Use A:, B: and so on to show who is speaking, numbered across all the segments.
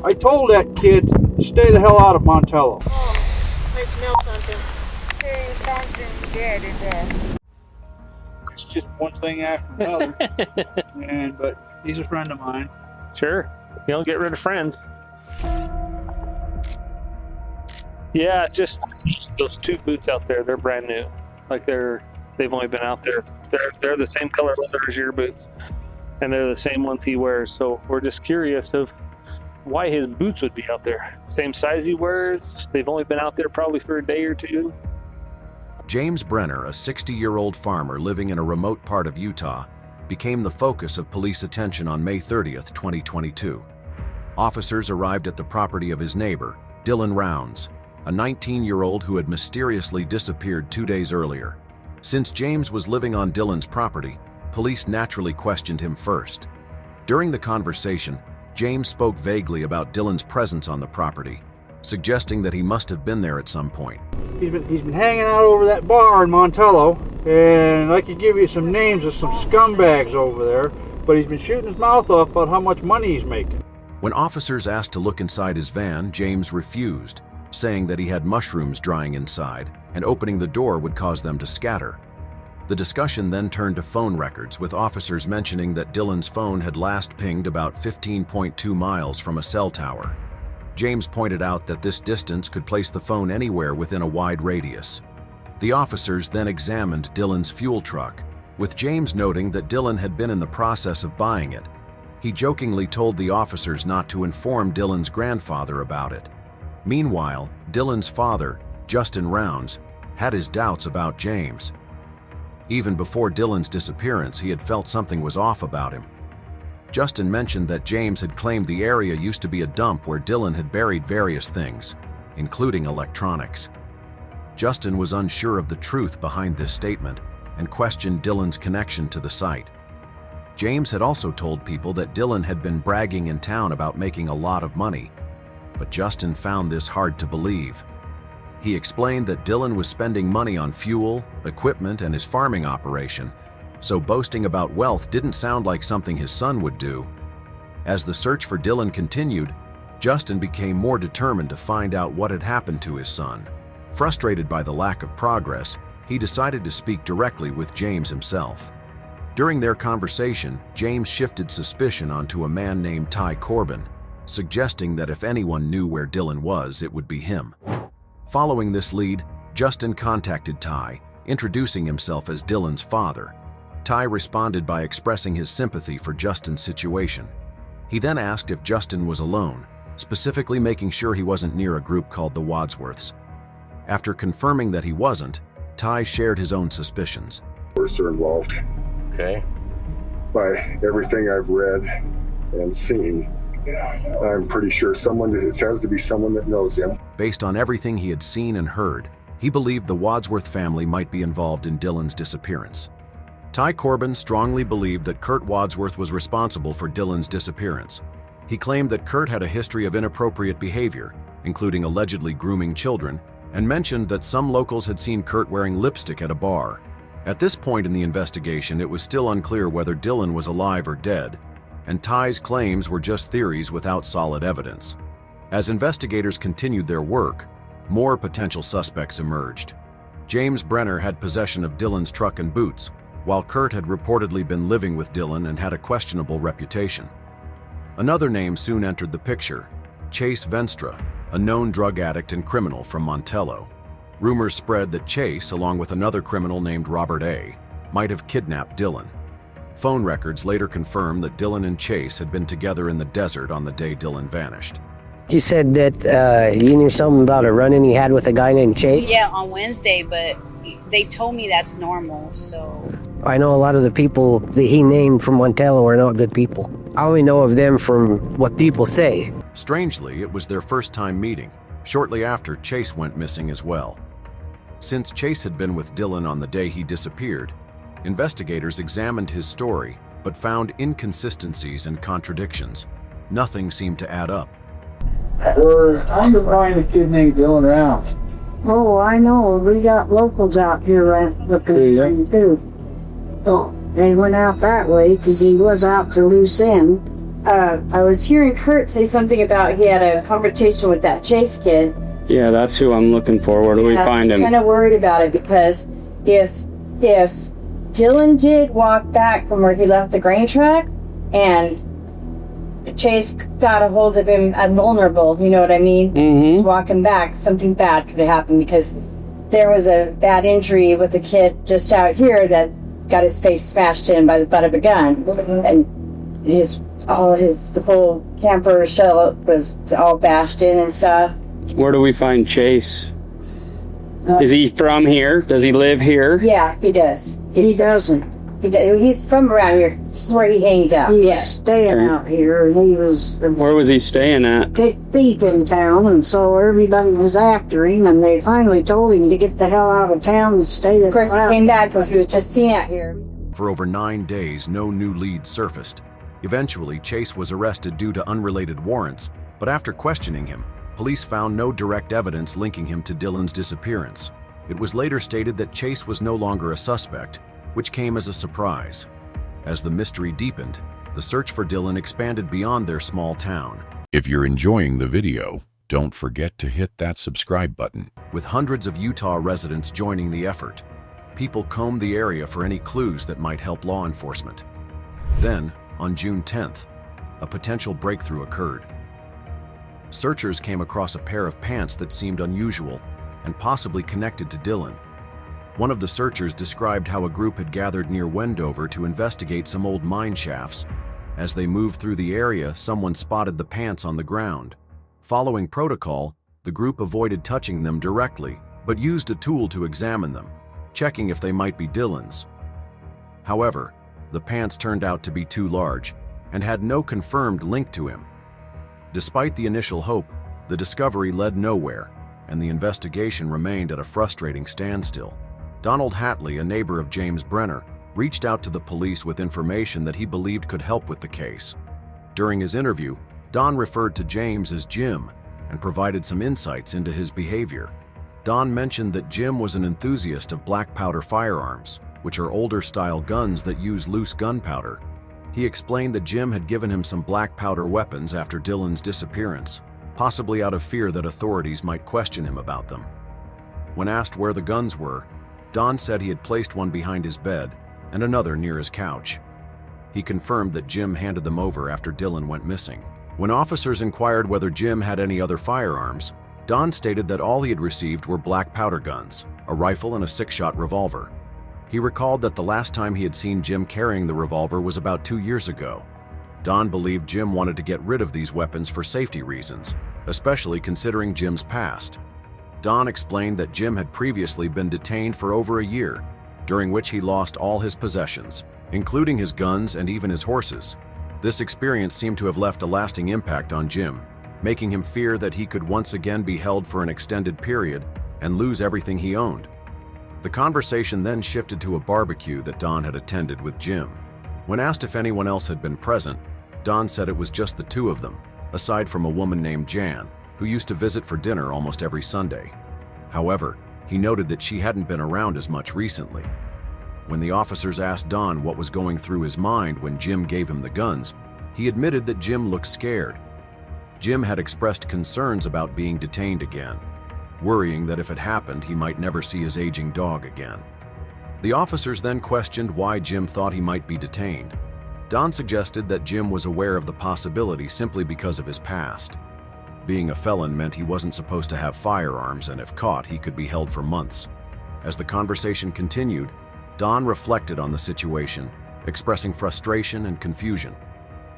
A: I told that kid to stay the hell out of Montello.
B: Oh, I smell something. There's something dead in there.
A: It's just one thing after another. But he's a friend of mine.
C: Sure. You don't get rid of friends. Yeah, just those two boots out there, they're brand new. Like they've only been out there. They're the same color leather as your boots. And they're the same ones he wears. So we're just curious of why his boots would be out there. Same size he wears. They've only been out there probably for a day or two.
D: James Brenner, a 60-year-old farmer living in a remote part of Utah, became the focus of police attention on May 30th, 2022. Officers arrived at the property of his neighbor, Dylan Rounds, a 19-year-old who had mysteriously disappeared 2 days earlier. Since James was living on Dylan's property, police naturally questioned him first. During the conversation, James spoke vaguely about Dylan's presence on the property, suggesting that he must have been there at some point.
A: He's been hanging out over that bar in Montello, and I could give you some names of some scumbags over there, but he's been shooting his mouth off about how much money he's making.
D: When officers asked to look inside his van, James refused, saying that he had mushrooms drying inside, and opening the door would cause them to scatter. The discussion then turned to phone records, with officers mentioning that Dylan's phone had last pinged about 15.2 miles from a cell tower. James pointed out that this distance could place the phone anywhere within a wide radius. The officers then examined Dylan's fuel truck, with James noting that Dylan had been in the process of buying it. He jokingly told the officers not to inform Dylan's grandfather about it. Meanwhile, Dylan's father, Justin Rounds, had his doubts about James. Even before Dylan's disappearance, he had felt something was off about him. Justin mentioned that James had claimed the area used to be a dump where Dylan had buried various things, including electronics. Justin was unsure of the truth behind this statement and questioned Dylan's connection to the site. James had also told people that Dylan had been bragging in town about making a lot of money, but Justin found this hard to believe. He explained that Dylan was spending money on fuel, equipment, and his farming operation, so boasting about wealth didn't sound like something his son would do. As the search for Dylan continued, Justin became more determined to find out what had happened to his son. Frustrated by the lack of progress, he decided to speak directly with James himself. During their conversation, James shifted suspicion onto a man named Ty Corbin, suggesting that if anyone knew where Dylan was, it would be him. Following this lead, Justin contacted Ty, introducing himself as Dylan's father. Ty responded by expressing his sympathy for Justin's situation. He then asked if Justin was alone, specifically making sure he wasn't near a group called the Wadsworths. After confirming that he wasn't, Ty shared his own suspicions.
E: Are involved.
C: Okay.
E: By everything I've read and seen, I'm pretty sure it has to be someone that knows him.
D: Based on everything he had seen and heard, he believed the Wadsworth family might be involved in Dylan's disappearance. Ty Corbin strongly believed that Kurt Wadsworth was responsible for Dylan's disappearance. He claimed that Kurt had a history of inappropriate behavior, including allegedly grooming children, and mentioned that some locals had seen Kurt wearing lipstick at a bar. At this point in the investigation, it was still unclear whether Dylan was alive or dead, and Ty's claims were just theories without solid evidence. As investigators continued their work, more potential suspects emerged. James Brenner had possession of Dylan's truck and boots, while Kurt had reportedly been living with Dylan and had a questionable reputation. Another name soon entered the picture: Chase Venstra, a known drug addict and criminal from Montello. Rumors spread that Chase, along with another criminal named Robert A., might have kidnapped Dylan. Phone records later confirmed that Dylan and Chase had been together in the desert on the day Dylan vanished.
F: He said that you knew something about a run-in he had with a guy named Chase?
G: Yeah, on Wednesday, but they told me that's normal, so...
F: I know a lot of the people that he named from Montello are not good people. I only know of them from what people say.
D: Strangely, it was their first time meeting. Shortly after, Chase went missing as well. Since Chase had been with Dylan on the day he disappeared, investigators examined his story, but found inconsistencies and contradictions. Nothing seemed to add up.
A: We're trying to find a kid named Dylan Rounds.
B: Oh, I know. We got locals out here looking for him, too. Oh, they went out that way because he was out to Lucin. I was hearing Kurt say something about he had a conversation with that Chase kid.
H: Yeah, that's who I'm looking for. Where do we find him?
B: I'm kind of worried about it because if Dylan did walk back from where he left the grain truck and Chase got a hold of him vulnerable, you know what I mean?
H: Mm-hmm.
B: He's walking back, something bad could have happened because there was a bad injury with a kid just out here that got his face smashed in by the butt of a gun. And the whole camper shell was all bashed in and stuff.
H: Where do we find Chase? Is he from here? Does he live here?
B: Yeah, he does.
I: He doesn't.
B: He's from around here. This is where he hangs out.
I: He was staying out here, and he was
H: Where was he staying at?
I: a thief in town, and so everybody was after him, and they finally told him to get the hell out of town and stay there.
B: Of course, he came back because he was just seen out here.
D: For over 9 days, no new leads surfaced. Eventually, Chase was arrested due to unrelated warrants, but after questioning him, police found no direct evidence linking him to Dylan's disappearance. It was later stated that Chase was no longer a suspect, which came as a surprise. As the mystery deepened, the search for Dylan expanded beyond their small town.
J: If you're enjoying the video, don't forget to hit that subscribe button.
D: With hundreds of Utah residents joining the effort, people combed the area for any clues that might help law enforcement. Then, on June 10th, a potential breakthrough occurred. Searchers came across a pair of pants that seemed unusual and possibly connected to Dylan. One of the searchers described how a group had gathered near Wendover to investigate some old mine shafts. As they moved through the area, someone spotted the pants on the ground. Following protocol, the group avoided touching them directly, but used a tool to examine them, checking if they might be Dylan's. However, the pants turned out to be too large and had no confirmed link to him. Despite the initial hope, the discovery led nowhere, and the investigation remained at a frustrating standstill. Donald Hatley, a neighbor of James Brenner, reached out to the police with information that he believed could help with the case. During his interview, Don referred to James as Jim and provided some insights into his behavior. Don mentioned that Jim was an enthusiast of black powder firearms, which are older-style guns that use loose gunpowder. He explained that Jim had given him some black powder weapons after Dylan's disappearance, possibly out of fear that authorities might question him about them. When asked where the guns were, Don said he had placed one behind his bed and another near his couch. He confirmed that Jim handed them over after Dylan went missing. When officers inquired whether Jim had any other firearms, Don stated that all he had received were black powder guns, a rifle and a 6-shot revolver. He recalled that the last time he had seen Jim carrying the revolver was about 2 years ago. Don believed Jim wanted to get rid of these weapons for safety reasons, especially considering Jim's past. Don explained that Jim had previously been detained for over a year, during which he lost all his possessions, including his guns and even his horses. This experience seemed to have left a lasting impact on Jim, making him fear that he could once again be held for an extended period and lose everything he owned. The conversation then shifted to a barbecue that Don had attended with Jim. When asked if anyone else had been present, Don said it was just the two of them, aside from a woman named Jan, who used to visit for dinner almost every Sunday. However, he noted that she hadn't been around as much recently. When the officers asked Don what was going through his mind when Jim gave him the guns, he admitted that Jim looked scared. Jim had expressed concerns about being detained again, worrying that if it happened, he might never see his aging dog again. The officers then questioned why Jim thought he might be detained. Don suggested that Jim was aware of the possibility simply because of his past. Being a felon meant he wasn't supposed to have firearms, and if caught, he could be held for months. As the conversation continued, Don reflected on the situation, expressing frustration and confusion.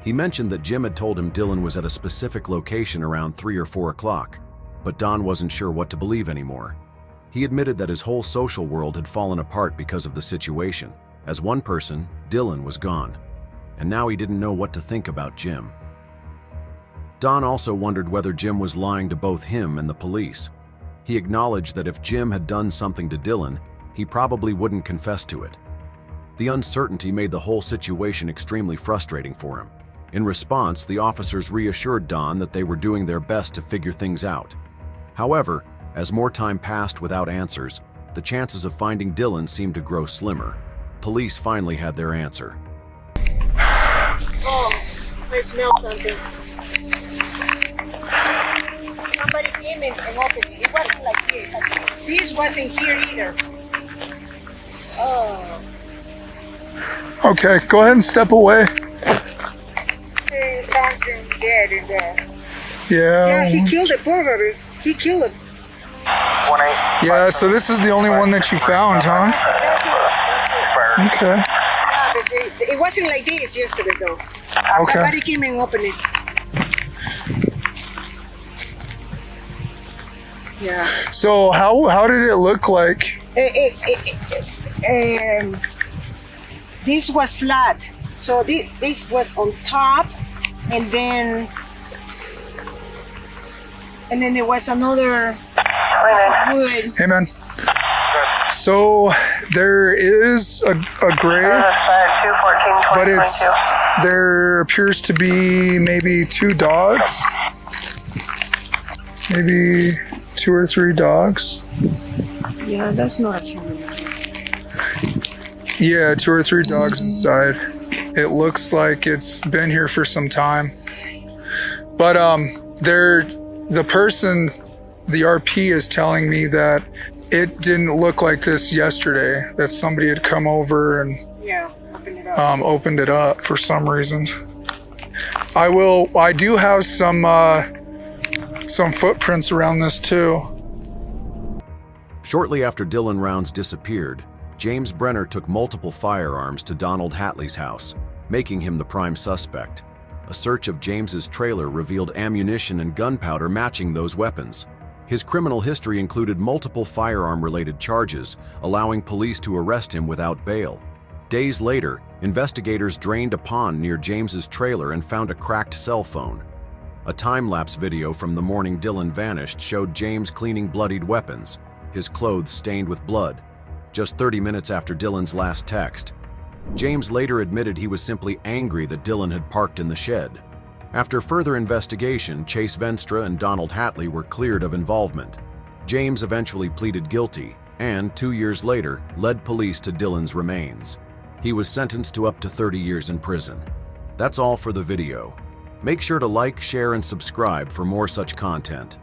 D: He mentioned that Jim had told him Dylan was at a specific location around 3 or 4 o'clock, but Don wasn't sure what to believe anymore. He admitted that his whole social world had fallen apart because of the situation. As one person, Dylan was gone, and now he didn't know what to think about Jim. Don also wondered whether Jim was lying to both him and the police. He acknowledged that if Jim had done something to Dylan, he probably wouldn't confess to it. The uncertainty made the whole situation extremely frustrating for him. In response, the officers reassured Don that they were doing their best to figure things out. However, as more time passed without answers, the chances of finding Dylan seemed to grow slimmer. Police finally had their answer.
B: We
K: I smell something. Somebody came in and opened it. It wasn't like this. This wasn't here either. Oh.
L: Okay, go ahead and step away.
K: There's something dead in there.
L: Yeah.
K: Yeah, he killed it, poor baby. He killed it.
L: Yeah, so this is the only one that you found, huh? Okay.
K: Yeah, but it wasn't like this yesterday, though.
L: Okay.
K: Somebody came and opened it. Yeah.
L: So how did it look like?
K: This was flat. So this was on top, and then there was another wood.
L: Hey, man. So there is a grave, but there appears to be maybe 2 dogs, maybe 2 or 3 dogs.
K: Yeah, that's not a human.
L: Yeah, 2 or 3 dogs inside. It looks like it's been here for some time. But the person, the RP is telling me that it didn't look like this yesterday, that somebody had come over and opened it up for some reason. I do have some footprints around this too.
D: Shortly after Dylan Rounds disappeared, James Brenner took multiple firearms to Donald Hatley's house, making him the prime suspect. A search of James's trailer revealed ammunition and gunpowder matching those weapons. His criminal history included multiple firearm-related charges, allowing police to arrest him without bail. Days later, investigators drained a pond near James's trailer and found a cracked cell phone. A time-lapse video from the morning Dylan vanished showed James cleaning bloodied weapons, his clothes stained with blood. Just 30 minutes after Dylan's last text, James later admitted he was simply angry that Dylan had parked in the shed. After further investigation, Chase Venstra and Donald Hatley were cleared of involvement. James eventually pleaded guilty and, 2 years later, led police to Dylan's remains. He was sentenced to up to 30 years in prison. That's all for the video. Make sure to like, share, and subscribe for more such content.